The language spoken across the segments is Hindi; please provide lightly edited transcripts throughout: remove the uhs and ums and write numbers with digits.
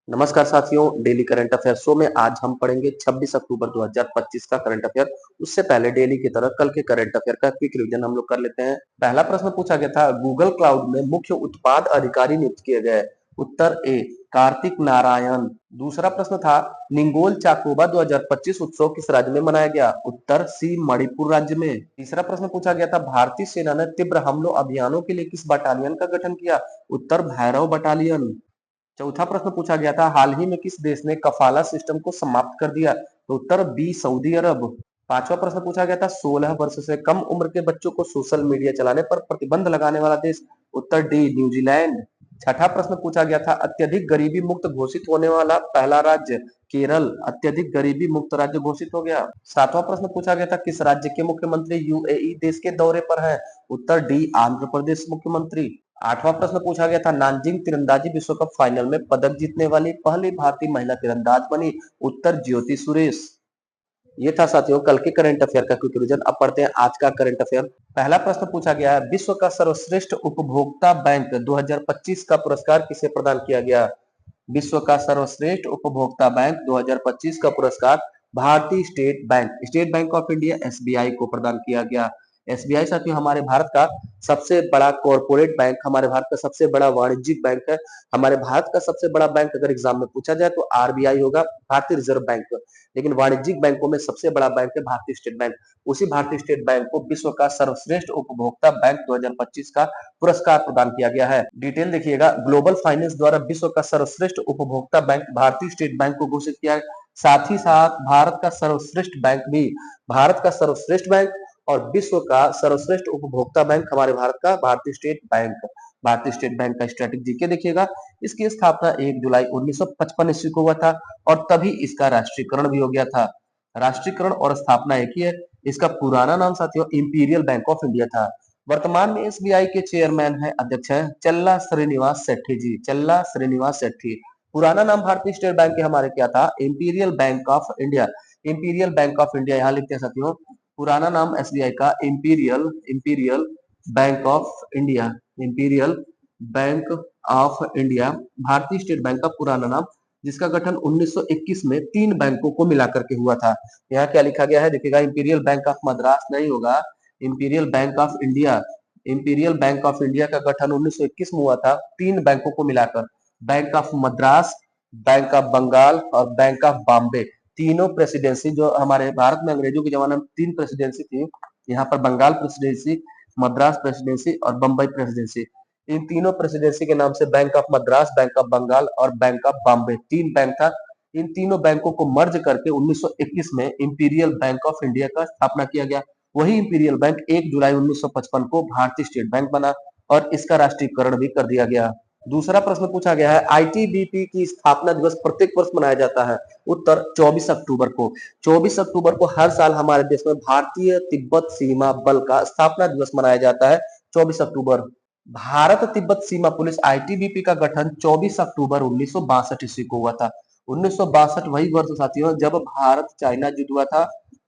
नमस्कार साथियों, डेली करंट अफेयर शो में आज हम पढ़ेंगे 26 अक्टूबर 2025 का करंट अफेयर। उससे पहले डेली की तरह कल के करंट अफेयर का क्विक रिवीजन हम लोग कर लेते हैं। पहला प्रश्न पूछा गया था, गूगल क्लाउड में मुख्य उत्पाद अधिकारी नियुक्त किए गए। उत्तर ए कार्तिक नारायण। दूसरा प्रश्न था, निंगोल चाकोबा 2025 उत्सव किस राज्य में मनाया गया। उत्तर सी मणिपुर राज्य में। तीसरा प्रश्न पूछा गया था, भारतीय सेना ने तीव्र हमलों अभियानों के लिए किस बटालियन का गठन किया। उत्तर भैरव बटालियन। चौथा प्रश्न पूछा गया था, हाल ही में किस देश ने कफाला सिस्टम को समाप्त कर दिया। तो उत्तर बी सऊदी अरब। पांचवा प्रश्न पूछा गया था, 16 वर्ष से कम उम्र के बच्चों को सोशल मीडिया चलाने पर प्रतिबंध लगाने वाला देश। उत्तर डी न्यूजीलैंड। छठा प्रश्न पूछा गया था, अत्यधिक गरीबी मुक्त घोषित होने वाला पहला राज्य। केरल अत्यधिक गरीबी मुक्त राज्य घोषित हो गया। सातवां प्रश्न पूछा गया था, किस राज्य के मुख्यमंत्री यूएई देश के दौरे पर हैं। उत्तर डी आंध्र प्रदेश मुख्यमंत्री। आठवां प्रश्न पूछा गया था, नानजिंग तीरंदाजी विश्व कप फाइनल में पदक जीतने वाली पहली भारतीय महिला तीरंदाज बनी। उत्तर ज्योति सुरेश। ये था साथियों कल के करंट अफेयर का क्विक रिवीजन। अब पढ़ते हैं आज का करंट अफेयर। पहला प्रश्न पूछा गया है, विश्व का सर्वश्रेष्ठ उपभोक्ता बैंक 2025 का पुरस्कार किसे प्रदान किया गया। विश्व का सर्वश्रेष्ठ उपभोक्ता बैंक 2025 का पुरस्कार भारतीय state bank of India SBI को प्रदान किया गया। एसबीआई साथियों हमारे भारत का सबसे बड़ा कॉर्पोरेट बैंक, हमारे भारत का सबसे बड़ा वाणिज्यिक बैंक है। हमारे भारत का सबसे बड़ा बैंक अगर एग्जाम में पूछा जाए तो आरबीआई होगा, भारतीय रिजर्व बैंक। लेकिन वाणिज्यिक बैंकों में सबसे बड़ा बैंक है भारतीय स्टेट बैंक। उसी भारतीय स्टेट बैंक को विश्व का सर्वश्रेष्ठ उपभोक्ता बैंक 2025 का पुरस्कार प्रदान किया गया है। डिटेल देखिएगा, ग्लोबल फाइनेंस द्वारा विश्व का सर्वश्रेष्ठ उपभोक्ता बैंक भारतीय स्टेट बैंक को घोषित किया। साथ ही साथ भारत का सर्वश्रेष्ठ बैंक भी, भारत का सर्वश्रेष्ठ बैंक और विश्व का सर्वश्रेष्ठ उपभोक्ता बैंक हमारे भारत का भारतीय स्टेट बैंक। भारतीय स्टेट बैंक का स्टैटिक जीके देखिएगा, इसकी स्थापना 1 जुलाई 1955 ईस्वी को हुआ था और तभी इसका राष्ट्रीयकरण भी हो गया था। राष्ट्रीयकरण और स्थापना एक ही है। इसका पुराना नाम साथियों इंपीरियल बैंक ऑफ इंडिया था। वर्तमान में एसबीआई के चेयरमैन है, अध्यक्ष है चल्ला श्रीनिवास सेठी जी, चल्ला श्रीनिवास सेठी। पुराना नाम भारतीय स्टेट बैंक के हमारे क्या था, imperial bank of India. Imperial bank of India यहाँ लिखते हैं साथियों, पुराना नाम एसबीआई का imperial imperial bank of India, imperial bank of India भारतीय स्टेट बैंक का पुराना नाम, जिसका गठन 1921 में 3 बैंकों को मिलाकर के हुआ था। यहाँ क्या लिखा गया है देखिएगा, इंपीरियल बैंक ऑफ मद्रास नहीं होगा, imperial bank of India. Imperial bank of India का गठन 1921 में हुआ था 3 बैंकों को मिलाकर, bank of Madras, bank of Bengal और बैंक ऑफ बॉम्बे। तीनों प्रेसिडेंसी जो हमारे भारत में अंग्रेजों के जमाने में 3 प्रेसिडेंसी थी, यहाँ पर बंगाल प्रेसिडेंसी, मद्रास प्रेसिडेंसी और बम्बई प्रेसिडेंसी। इन तीनों प्रेसिडेंसी के नाम से bank of Madras, bank of Bengal और बैंक ऑफ बॉम्बे 3 बैंक था। इन तीनों बैंकों को मर्ज करके 1921 में इंपीरियल बैंक ऑफ इंडिया का स्थापना किया गया। वही इंपीरियल बैंक 1 जुलाई 1955 को भारतीय स्टेट बैंक बना और इसका राष्ट्रीयकरण भी कर दिया गया। दूसरा प्रश्न पूछा गया है, आईटीबीपी की स्थापना दिवस प्रत्येक वर्ष मनाया जाता है। उत्तर 24 अक्टूबर को। 24 अक्टूबर को हर साल हमारे देश में भारतीय तिब्बत सीमा बल का स्थापना दिवस मनाया जाता है 24 अक्टूबर। भारत तिब्बत सीमा पुलिस आईटीबीपी का गठन 24 अक्टूबर 1962 ईस्वी को हुआ था। 1962 वही वर्ष साथियों जब भारत चाइना युद्ध हुआ था।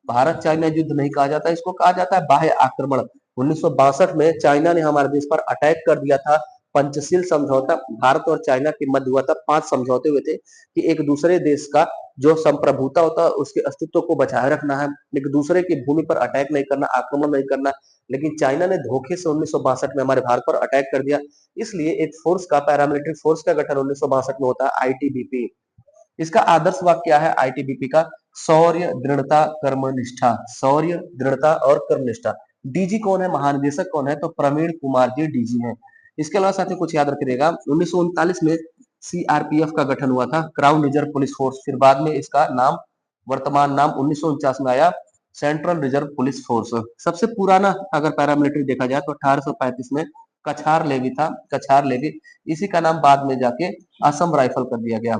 भारत चाइना युद्ध नहीं कहा जाता, इसको कहा जाता है बाह्य आक्रमण। 1962 में चाइना ने हमारे देश पर अटैक कर दिया था। पंचशील समझौता भारत और चाइना के मध्य हुआ था। 5 समझौते हुए थे कि एक दूसरे देश का जो संप्रभुता होता है उसके अस्तित्व को बचाए रखना है, एक दूसरे की भूमि पर अटैक नहीं करना, आक्रमण नहीं करना। लेकिन चाइना ने धोखे से 1962 में हमारे भारत पर अटैक कर दिया, इसलिए एक फोर्स का, पैरामिलिट्री फोर्स का गठन 1962 में होता है आईटीबीपी। इसका आदर्श वाक्य क्या है आईटीबीपी का, शौर्य दृढ़ता कर्मनिष्ठा, शौर्य दृढ़ता और कर्मनिष्ठा। डीजी कौन है, महानिदेशक कौन है, तो प्रवीण कुमार जी डीजी हैं। इसके अलावा साथियों कुछ याद रखिएगा, 1939 में सीआरपीएफ का गठन हुआ था, क्राउन रिजर्व पुलिस फोर्स। फिर बाद में इसका नाम, वर्तमान नाम 1949 में आया सेंट्रल रिजर्व पुलिस फोर्स। सबसे पुराना अगर पैरामिलिट्री देखा जाए तो 1835 में कछार लेवी था, कछार लेवी। इसी का नाम बाद में जाके असम राइफल कर दिया गया।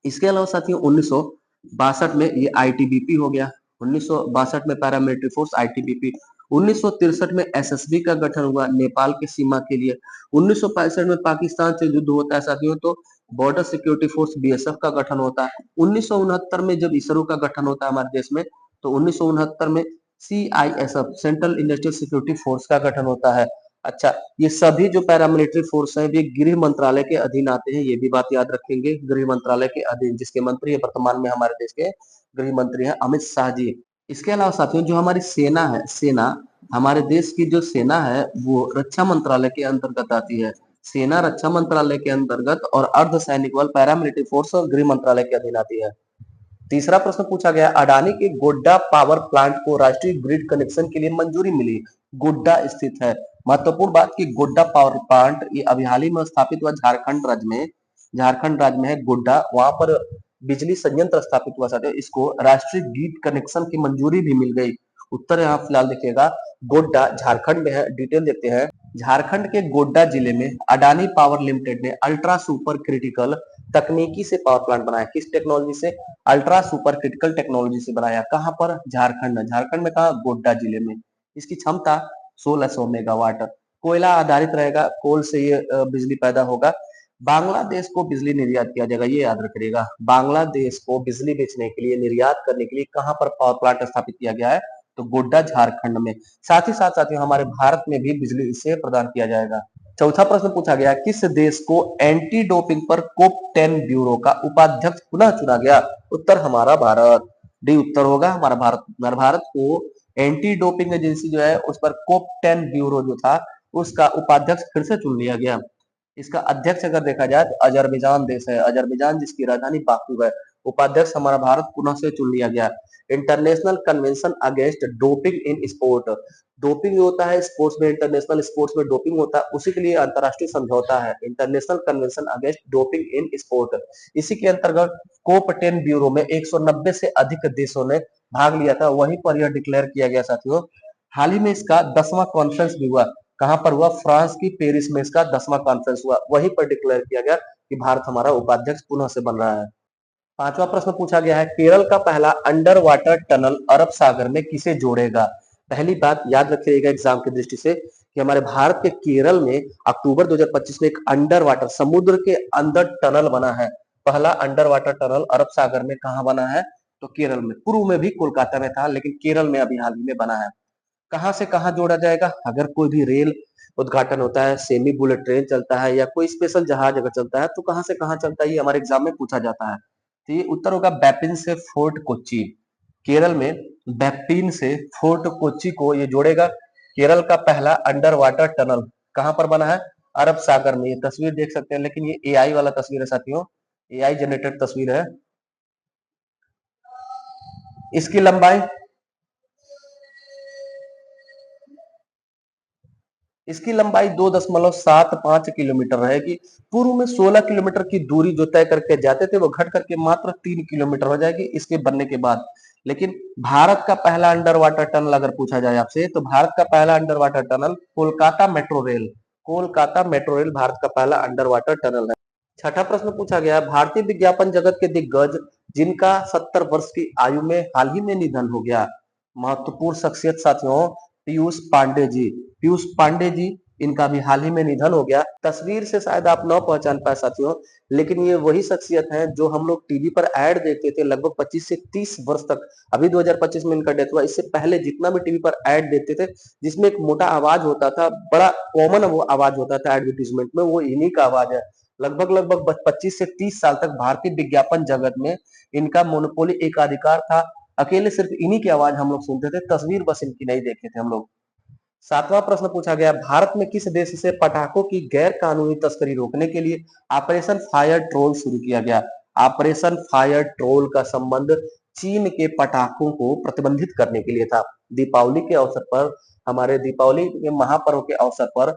इसके अलावा साथियों 1962 में ये आईटीबीपी हो गया। 1962 में पैरामिलिट्री फोर्स आईटीबीपी। 1963 में एसएसबी का गठन हुआ नेपाल की सीमा के लिए। 1965 में पाकिस्तान से युद्ध होता है साथियों तो बॉर्डर सिक्योरिटी फोर्स बीएसएफ का गठन होता है। 1969 में जब इसरो का गठन होता है हमारे देश में, तो 1969 में CISF central industrial security force का गठन होता है। अच्छा, ये सभी जो पैरामिलिट्री फोर्स हैं, ये गृह मंत्रालय के अधीन आते हैं, ये भी बात याद रखेंगे। गृह मंत्रालय के अधीन, जिसके मंत्री है वर्तमान में हमारे देश के गृह मंत्री हैं अमित शाह जी। इसके अलावा साथियों जो हमारी सेना है, सेना हमारे देश की जो सेना है वो रक्षा मंत्रालय के अंतर्गत आती है। सेना रक्षा मंत्रालय के अंतर्गत और अर्ध सैनिक बल पैरामिलिट्री फोर्स गृह मंत्रालय के अधीन आती है। तीसरा प्रश्न पूछा गया, अडानी के गोड्डा पावर प्लांट को राष्ट्रीय ग्रिड कनेक्शन के लिए मंजूरी मिली। गोड्डा स्थित है। महत्वपूर्ण बात की गोड्डा पावर प्लांट ये अभी हाल ही में स्थापित हुआ झारखंड राज्य में है गोड्डा, वहां पर बिजली संयंत्र स्थापित हुआ साथियों। इसको राष्ट्रीय ग्रिड कनेक्शन की मंजूरी भी मिल गई। उत्तर यहाँ फिलहाल देखिएगा, गोड्डा झारखंड में है। डिटेल देखते हैं। झारखंड के गोड्डा जिले में अडानी पावर लिमिटेड ने अल्ट्रा सुपर क्रिटिकल तकनीकी से पावर प्लांट बनाया। किस टेक्नोलॉजी से? अल्ट्रा सुपर क्रिटिकल टेक्नोलॉजी से बनाया। कहां पर? झारखंड में कहा? गोड्डा जिले में। इसकी क्षमता 1600 मेगावाट। कोयला आधारित रहेगा, कोल से ये बिजली पैदा होगा। बांग्लादेश को बिजली निर्यात किया जाएगा, ये याद रखिएगा। बांग्लादेश को बिजली बेचने के लिए, निर्यात करने के लिए कहां पर पावर प्लांट स्थापित किया गया है? तो गोड्डा झारखंड में। साथ ही साथ साथियों हमारे भारत में भी बिजली इससे प्रदान किया जाएगा। चौथा प्रश्न पूछा गया, किस देश को एंटी डोपिंग पर कोप 10 ब्यूरो का उपाध्यक्ष पुनः चुना गया? उत्तर हमारा भारत। डी उत्तर होगा हमारा भारत। भारत को एंटी डोपिंग एजेंसी जो है उस पर कोप 10 ब्यूरो जो था उसका उपाध्यक्ष फिर से चुन लिया गया। इसका अध्यक्ष अगर देखा जाए तो अजरबैजान देश है, अजरबैजान जिसकी राजधानी बाकू है। उपाध्यक्ष हमारा भारत पुनः से चुन लिया गया। International convention against doping in sport, doping होता है स्पोर्ट्स में, इंटरनेशनल स्पोर्ट्स में डोपिंग होता है, उसी के लिए अंतरराष्ट्रीय समझौता है international convention against doping in sport. इसी के अंतर्गत कोप 10 ब्यूरो में 190 से अधिक देशों ने भाग लिया था, वहीं पर यह डिक्लेयर किया गया साथियों। हाल ही में इसका 10वां कॉन्फ्रेंस भी हुआ। कहां पर हुआ? फ्रांस की पेरिस में इसका 10वां कॉन्फ्रेंस हुआ, वहीं पर डिक्लेयर किया गया कि भारत हमारा उपाध्यक्ष पुनः से बन रहा है। पांचवा प्रश्न पूछा गया है, केरल का पहला अंडर वाटर टनल अरब सागर में किसे जोड़ेगा? पहली बात याद रखिएगा एग्जाम की दृष्टि से कि हमारे भारत के केरल में अक्टूबर 2025 में एक अंडर वाटर, समुद्र के अंदर टनल बना है। पहला अंडर वाटर टनल अरब सागर में कहां बना है? तो केरल में। पूर्व में भी कोलकाता में था, लेकिन केरल में अभी हाल ही में बना है। कहां से कहां जोड़ा जाएगा? अगर कोई भी रेल उद्घाटन होता है, सेमी बुलेट ट्रेन चलता है या कोई स्पेशल जहाज अगर चलता है तो कहां से कहां चलता है, ये हमारे एग्जाम में पूछा जाता है। तो ये उत्तर होगा बैपिन से फोर्ट कोच्चि। केरल में बैपिन से फोर्ट कोच्चि को ये जोड़ेगा। केरल का पहला अंडर वाटर टनल कहां पर बना है? अरब सागर में। ये तस्वीर देख सकते हैं, लेकिन ये एआई वाला तस्वीर है साथियों, एआई जनरेटेड तस्वीर है। इसकी लंबाई इसकी लंबाई 2.75 किलोमीटर रहेगी। पूर्व में 16 किलोमीटर की दूरी जो तय करके जाते थे वो घट करके मात्र 3 किलोमीटर हो जाएगी इसके बनने के बाद। लेकिन भारत का पहला अंडर वाटर टनल अगर पूछा जाए आपसे, तो भारत का पहला under water tunnel Kolkata metro rail Bharat का पहला अंडर वाटर टनल है। छठा प्रश्न पूछा गया, भारतीय विज्ञापन जगत के दिग्गज जिनका 70 वर्ष की आयु में हाल ही में निधन हो गया। महत्वपूर्ण शख्सियत साथियों, पीयूष पांडे जी, इनका भी हाल ही में निधन हो गया। तस्वीर से शायद आप न पहचान पाए साथियों, लेकिन ये वही शख्सियत हैं जो हम लोग टीवी पर ऐड देखते थे लगभग 25 से 30 वर्ष तक। अभी 2025 में इनका डेथ हुआ। इससे पहले जितना भी टीवी पर ऐड देखते थे जिसमें एक मोटा आवाज होता था, बड़ा कॉमन वो आवाज होता था एडवर्टीजमेंट में, वो इन्हीं का आवाज है। लगभग 25 से 30 साल तक भारतीय विज्ञापन जगत में इनका मोनोपोली एकाधिकार था। अकेले सिर्फ इन्हीं की आवाज हम लोग सुनते थे, तस्वीर बस इनकी नहीं देखे थे हम लोग। सातवां प्रश्न पूछा गया, भारत में किस देश से पटाखों की गैर कानूनी तस्करी रोकने के लिए ऑपरेशन फायर ट्रोल शुरू किया गया? ऑपरेशन फायर ट्रोल का संबंध चीन के पटाखों को प्रतिबंधित करने के लिए था। दीपावली के अवसर पर, हमारे दीपावली के महापर्व के अवसर पर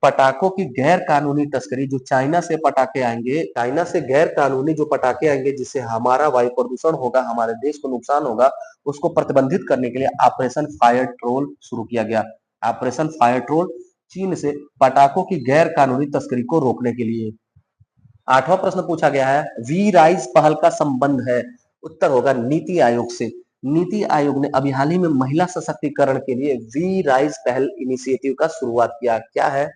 पटाखों की गैर कानूनी तस्करी, जो चाइना से पटाखे आएंगे, चाइना से गैर कानूनी जो पटाखे आएंगे जिससे हमारा वायु प्रदूषण होगा, हमारे देश को नुकसान होगा, उसको प्रतिबंधित करने के लिए ऑपरेशन फायर ट्रोल शुरू किया गया। ऑपरेशन फायर ट्रोल चीन से पटाखों की गैर कानूनी तस्करी को रोकने के लिए। आठवां प्रश्न पूछा गया है, वी राइज पहल का संबंध है? उत्तर होगा नीति आयोग से। नीति आयोग ने अभी हाल ही में महिला सशक्तिकरण के लिए वी राइज पहल इनिशिएटिव का शुरुआत किया। क्या है?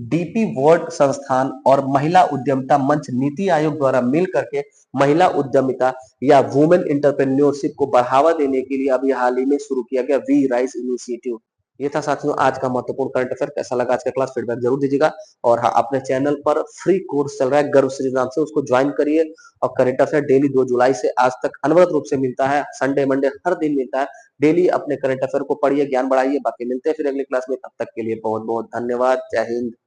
डीपी वर्ल्ड संस्थान और महिला उद्यमिता मंच नीति आयोग द्वारा मिल करके महिला उद्यमिता या वुमेन इंटरप्रेन्योरशिप को बढ़ावा देने के लिए अभी हाल ही में शुरू किया गया वी राइज इनिशिएटिव। ये था साथियों आज का महत्वपूर्ण करंट अफेयर। कैसा लगा आज का क्लास? फीडबैक जरूर दीजिएगा। और हाँ, अपने चैनल पर फ्री कोर्स चल रहा है गर्व सीरीज नाम से, उसको ज्वाइन करिए। और करंट अफेयर डेली 2 जुलाई से आज तक अनवरत रूप से मिलता है। संडे मंडे हर दिन मिलता है। डेली अपने करंट अफेयर को पढ़िए, ज्ञान बढ़ाइए। बाकी मिलते हैं फिर अगली क्लास में, तब तक के लिए बहुत बहुत धन्यवाद। जय हिंद।